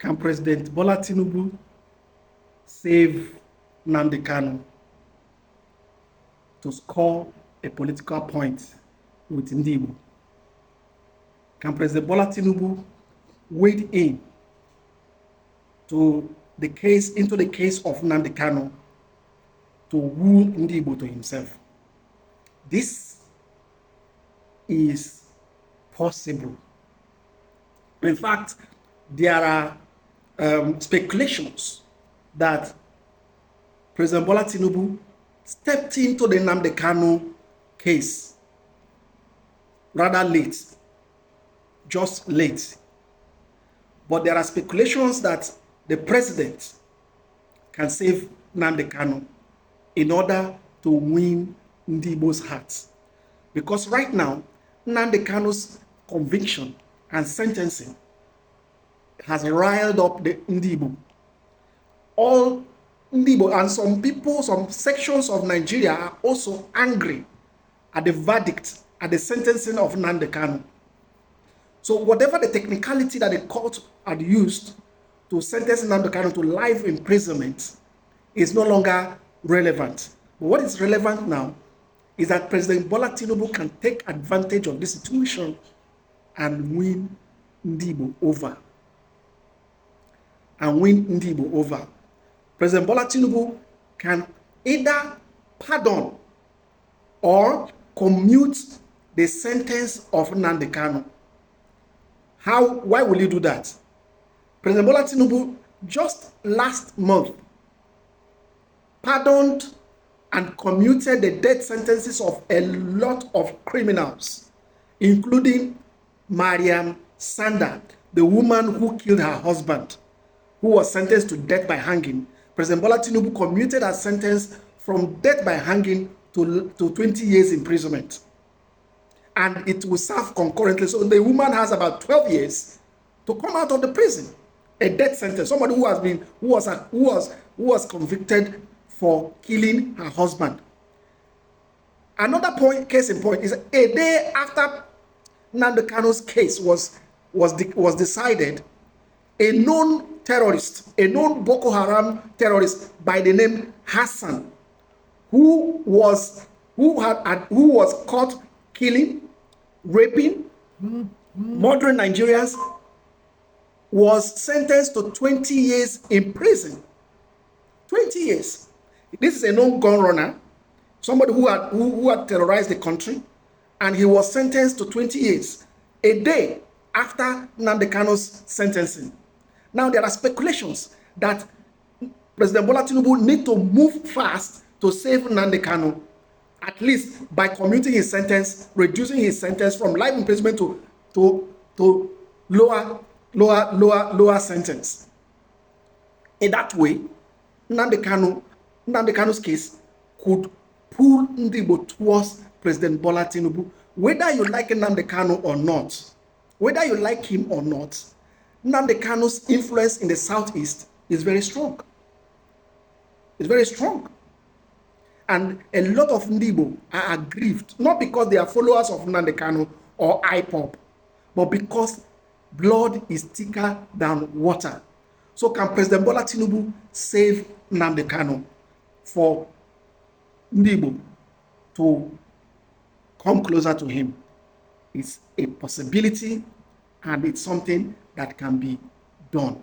Can President Bola Tinubu save Nnamdi Kanu to score a political point with Ndigbo? Can President Bola Tinubu wade in into the case of Nnamdi Kanu to woo Ndigbo to himself? This is possible. In fact, there are speculations that President Bola Tinubu stepped into the Nnamdi Kanu case rather late, just late. But there are speculations that the president can save Nnamdi Kanu in order to win Ndigbo's heart. Because right now, Nnamdi Kanu's conviction and sentencing has riled up the Ndigbo. All Ndigbo and some people, some sections of Nigeria are also angry at the verdict, at the sentencing of Nnamdi Kanu. So whatever the technicality that the court had used to sentence Nnamdi Kanu to life imprisonment is no longer relevant. But what is relevant now is that President Bola Tinubu can take advantage of this situation and win Ndigbo over. President Bola Tinubu can either pardon or commute the sentence of Nnamdi Kanu. Why will he do that? President Bola Tinubu just last month pardoned and commuted the death sentences of a lot of criminals, including Mariam Sanda, the woman who killed her husband, who was sentenced to death by hanging. President Bola Tinubu commuted her sentence from death by hanging to 20 years imprisonment. And it will serve concurrently. So the woman has about 12 years to come out of the prison. A death sentence. Somebody who was convicted for killing her husband. Another case in point is a day after Nnamdi Kanu's case was decided, a known terrorist, a known Boko Haram terrorist by the name Hassan, who was caught killing, raping, murdering Nigerians, was sentenced to 20 years in prison. 20 years. This is a known gun runner, somebody who had terrorized the country, and he was sentenced to 20 years, a day after Nnamdi Kanu's sentencing. Now, there are speculations that President Bola Tinubu need to move fast to save Nnamdi Kanu, at least by commuting his sentence, reducing his sentence from life imprisonment to lower sentence. In that way, Nnamdi Kanu's case could pull Ndigbo towards President Bola Tinubu. Whether you like Nnamdi Kanu or not, whether you like him or not, Nnamdi Kanu's influence in the southeast is very strong. It's very strong. And a lot of Ndigbo are aggrieved, not because they are followers of Nnamdi Kanu or IPOP, but because blood is thicker than water. So can President Bola Tinubu save Nnamdi Kanu for Ndigbo to come closer to him? It's a possibility, and it's something that can be done.